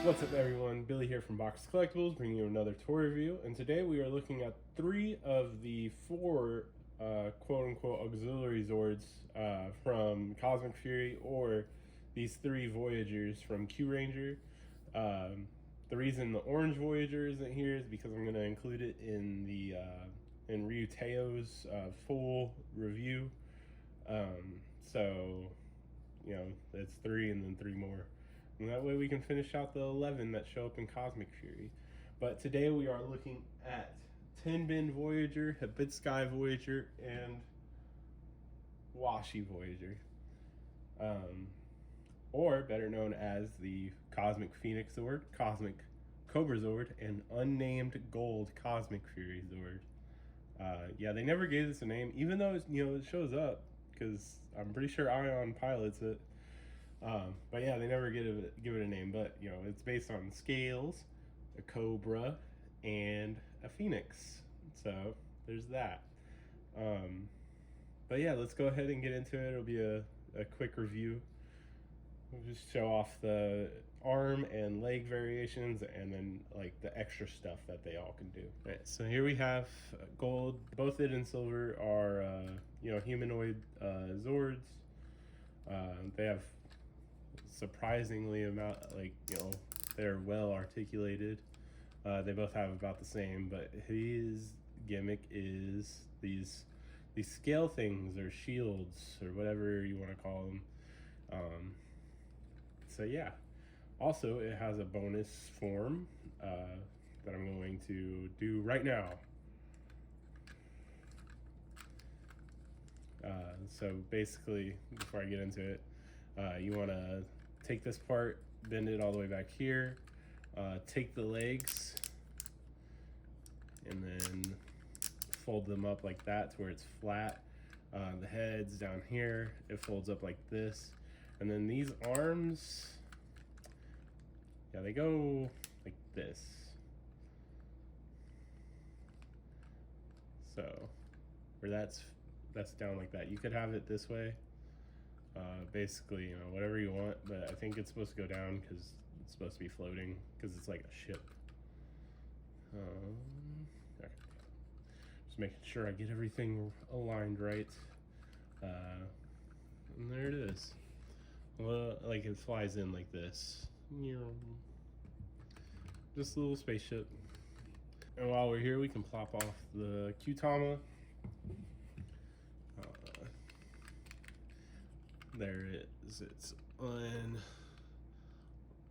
What's up everyone, Billy here from Box Collectibles, bringing you another toy review, and today we are looking at 3 of the 4 quote-unquote auxiliary Zords from Cosmic Fury, or these 3 Voyagers from Kyuranger. The reason the orange Voyager isn't here is because I'm going to include it in the in Ryuteo's full review. So, you know, it's 3 and then 3 more. And that way we can finish out the 11 that show up in Cosmic Fury. But today we are looking at Tenbin Voyager, Hebiysukai Voyager, and Washi Voyager. Or better known as the Cosmic Phoenix Zord, Cosmic Cobra Zord, and Unnamed Gold Cosmic Fury Zord. Yeah, they never gave this a name, even though it shows up, because I'm pretty sure Ion pilots it. But yeah, they never give it a name. But it's based on scales, a cobra, and a phoenix. So there's that. But yeah, let's go ahead and get into it. It'll be a quick review. We'll just show off the arm and leg variations, and then like the extra stuff that they all can do. All right, so here we have gold. Both it and silver are humanoid Zords. They have surprisingly they're well articulated. They both have about the same, but his gimmick is these scale things, or shields, or whatever you want to call them. So yeah, also it has a bonus form that I'm going to do right now. So basically, before I get into it, you want to take this part, bend it all the way back here, take the legs, and then fold them up like that to where it's flat. The head's down here, it folds up like this. And then these arms, yeah, they go like this. So, where that's down like that. You could have it this way. Basically, whatever you want, but I think it's supposed to go down because it's supposed to be floating, because it's like a ship. Okay. Just making sure I get everything aligned right. And there it is. Well, like it flies in like this. Just a little spaceship. And while we're here, we can plop off the Kyutama. There it is. It's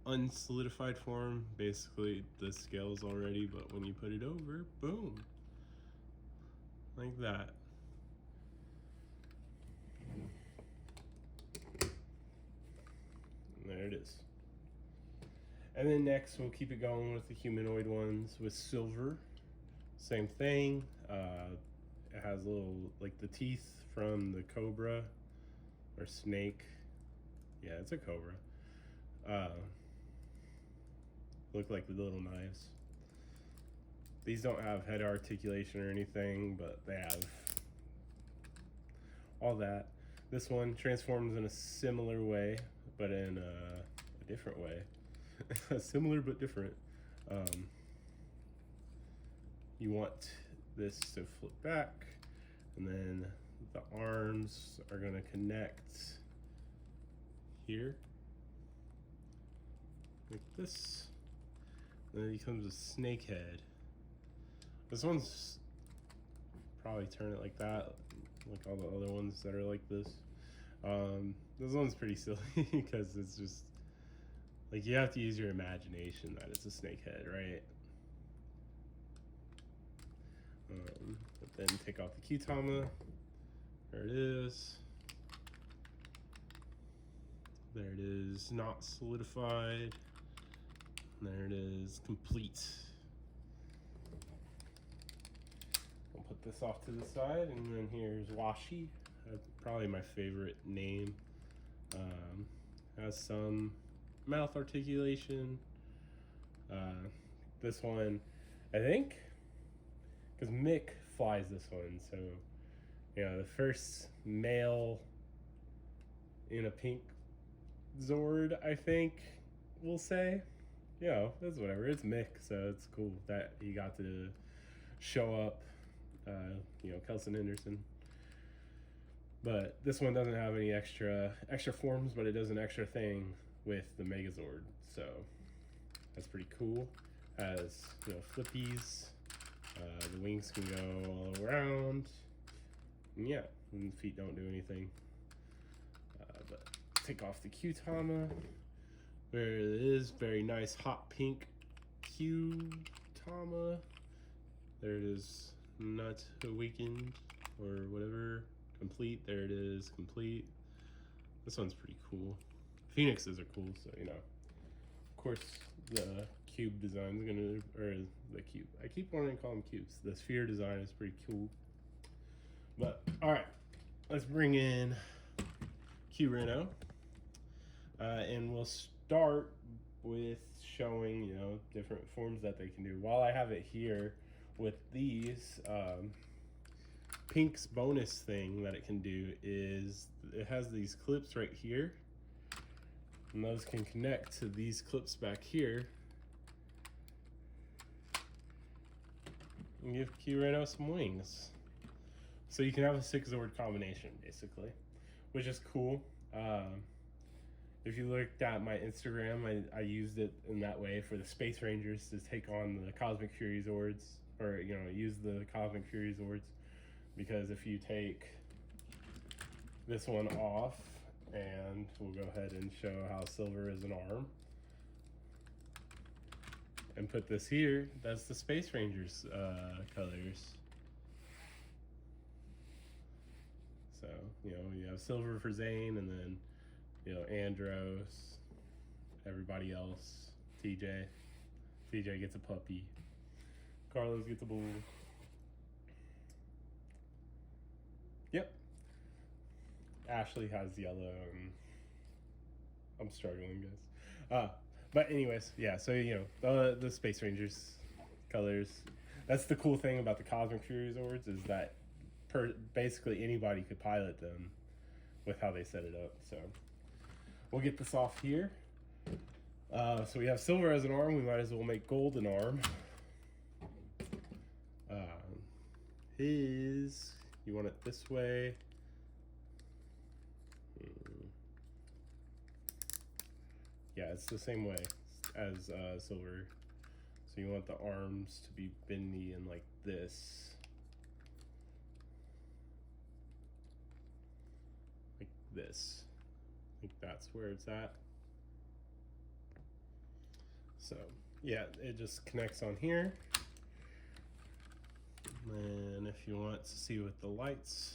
unsolidified form. Basically, the scales already, but when you put it over, boom, like that. And there it is. And then next, we'll keep it going with the humanoid ones with silver. Same thing. It has little, like the teeth from the cobra or snake. Yeah, it's a cobra. Look like the little knives. These don't have head articulation or anything, but they have all that. This one transforms in a similar way, but in a different way. Similar but different. You want this to flip back, and then the arms are going to connect here like this. Then it becomes a snake head. This one's probably turn it like that, like all the other ones that are like this. This one's pretty silly because it's just like you have to use your imagination that it's a snake head, right? But then take off the Kyutama. There it is. There it is, not solidified. There it is, complete. I'll put this off to the side, and then here's Washi. That's probably my favorite name. Has some mouth articulation. This one, I think, because Mick flies this one, so the first male in a pink Zord, I think we'll say. you know, it's whatever. It's Mick, so it's cool that he got to show up. You know, Kelson Henderson. But this one doesn't have any extra forms, but it does an extra thing with the Megazord, so that's pretty cool. Has, you know, flippies. The wings can go all around. And yeah, and the feet don't do anything. But take off the Q-Tama. There it is, very nice hot pink Q-Tama. There it is, not awakened or whatever. Complete, there it is, complete. This one's pretty cool. Phoenixes are cool, so you know. Of course, the cube design is gonna, or the cube. I keep wanting to call them cubes. The sphere design is pretty cool. But all right, let's bring in Kyuranger, and we'll start with showing, you know, different forms that they can do. While I have it here with these, Pink's bonus thing that it can do is it has these clips right here, and those can connect to these clips back here and give Kyuranger some wings. So you can have a 6-Zord combination, basically, which is cool. If you looked at my Instagram, I used it in that way for the Space Rangers to take on the Cosmic Fury Zords, or, you know, use the Cosmic Fury Zords. Because if you take this one off, and we'll go ahead and show how silver is an arm, and put this here, that's the Space Rangers colors. So, you know, you have silver for Zane, and then, you know, Andros, everybody else, TJ. TJ gets a puppy. Carlos gets a bull. Yep. Ashley has yellow, and I'm struggling, guys. But anyways, yeah, so, you know, the Space Rangers colors. That's the cool thing about the Cosmic Fury Zords, is that basically anybody could pilot them with how they set it up. So we'll get this off here. So we have silver as an arm. We might as well make gold an arm. You want it this way. Yeah, it's the same way as silver. So you want the arms to be bendy and like this. Like this. I think that's where it's at. So yeah, it just connects on here. And if you want to see with the lights,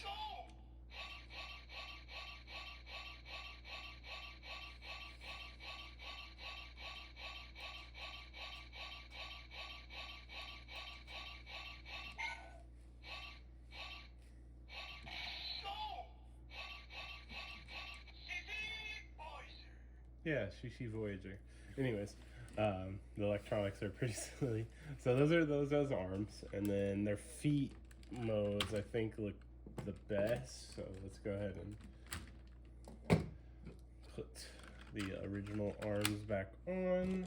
yeah, Shishi Voyager. Anyways, the electronics are pretty silly. So those are those as arms, and then their feet modes I think look the best. So let's go ahead and put the original arms back on,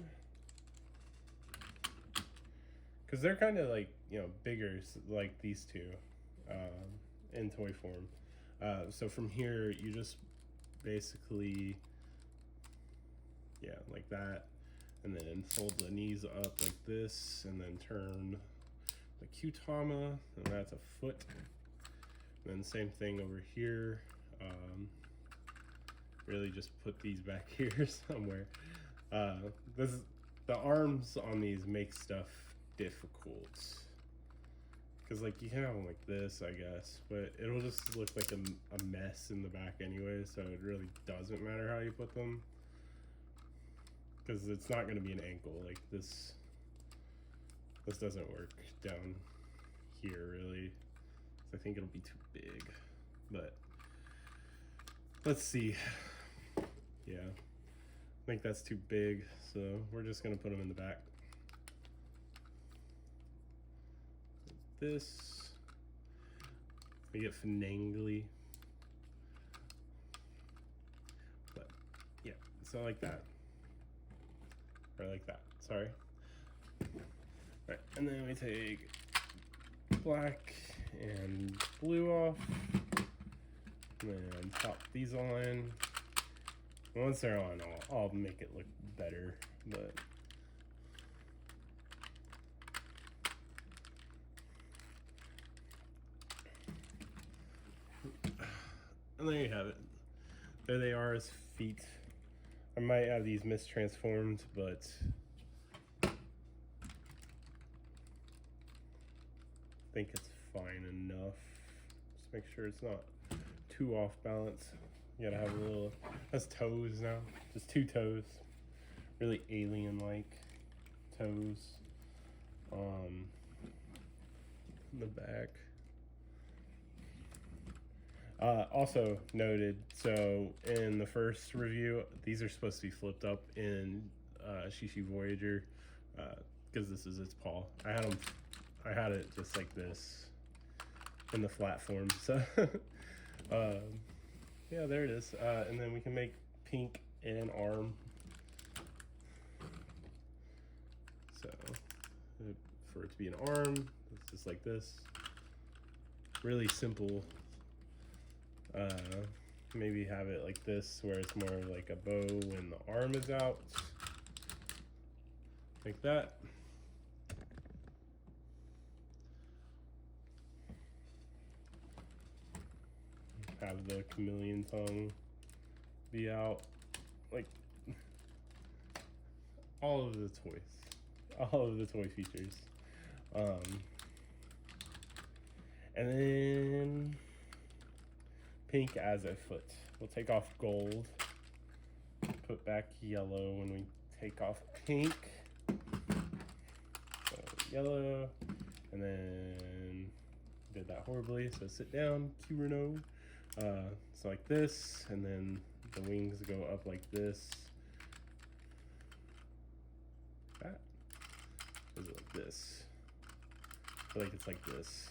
because they're kind of like, you know, bigger, like these two in toy form. So from here you just basically, yeah, like that, and then fold the knees up like this, and then turn the Q-Tama, and that's a foot. And then same thing over here. Really just put these back here somewhere. The arms on these make stuff difficult, because like you can have them like this, I guess, but it'll just look like a mess in the back anyway, so it really doesn't matter how you put them, because it's not going to be an ankle. Like this doesn't work down here really, so I think it'll be too big, but let's see. Yeah, I think that's too big, so we're just going to put them in the back. This, we get finangly, but yeah, so like that. or like that, sorry. Right, and then we take black and blue off, and then pop these on. Once they're on, I'll make it look better, but and there you have it. There they are as feet. I might have these mistransformed, but I think it's fine enough. Just make sure it's not too off balance. You gotta have a little, that's toes now, just 2 toes. Really alien-like toes. In the back. Also noted, so in the first review, these are supposed to be flipped up in Shishi Voyager, because this is its paw. I had it just like this in the flat form. So yeah, there it is. And then we can make pink an arm. So for it to be an arm, it's just like this. Really simple. Maybe have it like this, where it's more like a bow when the arm is out, like that. Have the chameleon tongue be out, like all of the toy features. And then pink as a foot. We'll take off gold, put back yellow when we take off pink. So yellow, and then did that horribly. So sit down, Kyuranger. So like this, and then the wings go up like this. That is it like this. I feel like it's like this.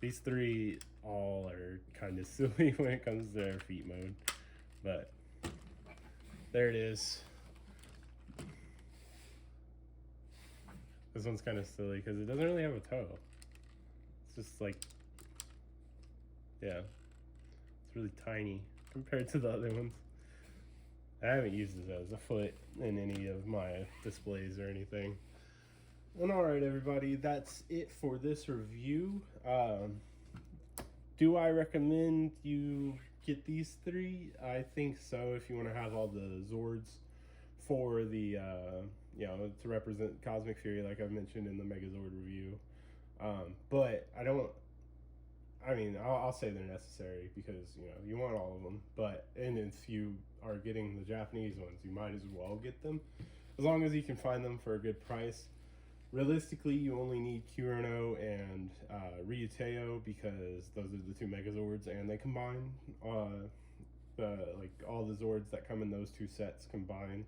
These 3 all are kind of silly when it comes to their feet mode, but there it is. This one's kind of silly because it doesn't really have a toe. It's just like, yeah, it's really tiny compared to the other ones. I haven't used this as a foot in any of my displays or anything. And alright everybody, that's it for this review. Do I recommend you get these 3? I think so, if you want to have all the Zords for the, you know, to represent Cosmic Fury, like I've mentioned in the Megazord review. But I'll say they're necessary because, you know, you want all of them. But, and if you are getting the Japanese ones, you might as well get them, as long as you can find them for a good price. Realistically, you only need Kyuranger and Ryuteo because those are the 2 Megazords, and they combine. Like all the Zords that come in those 2 sets combine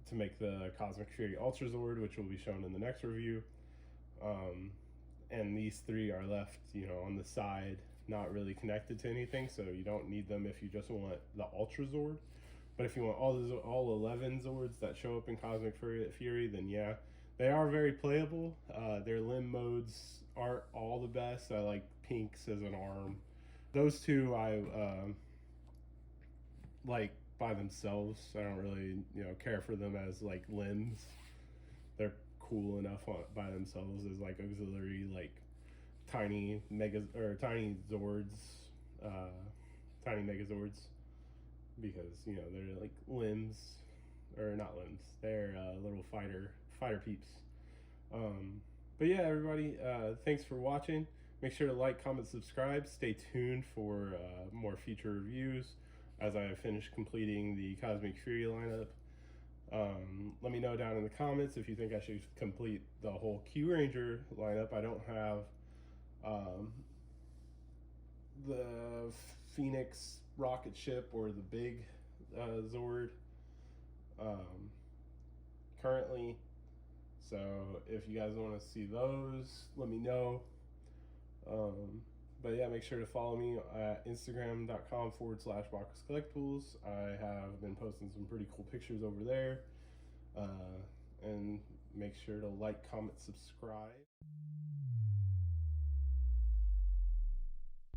to make the Cosmic Fury Ultra Zord, which will be shown in the next review. And these 3 are left, you know, on the side, not really connected to anything, so you don't need them if you just want the Ultra Zord. But if you want all 11 Zords that show up in Cosmic Fury, then yeah. They are very playable. Their limb modes aren't all the best. I like pinks as an arm. Those 2 I like by themselves. I don't really, you know, care for them as like limbs. They're cool enough by themselves as like auxiliary, like tiny Zords, tiny Megazords, because, you know, they're like limbs, or not limbs. They're little fighter peeps. But yeah, everybody, thanks for watching. Make sure to like, comment, subscribe. Stay tuned for more future reviews as I finish completing the Cosmic Fury lineup. Let me know down in the comments if you think I should complete the whole Kyuranger lineup. I don't have the Phoenix rocket ship or the big Zord currently. So if you guys want to see those, let me know. But yeah, make sure to follow me at instagram.com/Bakus Collectibles. I have been posting some pretty cool pictures over there. And make sure to like, comment, subscribe.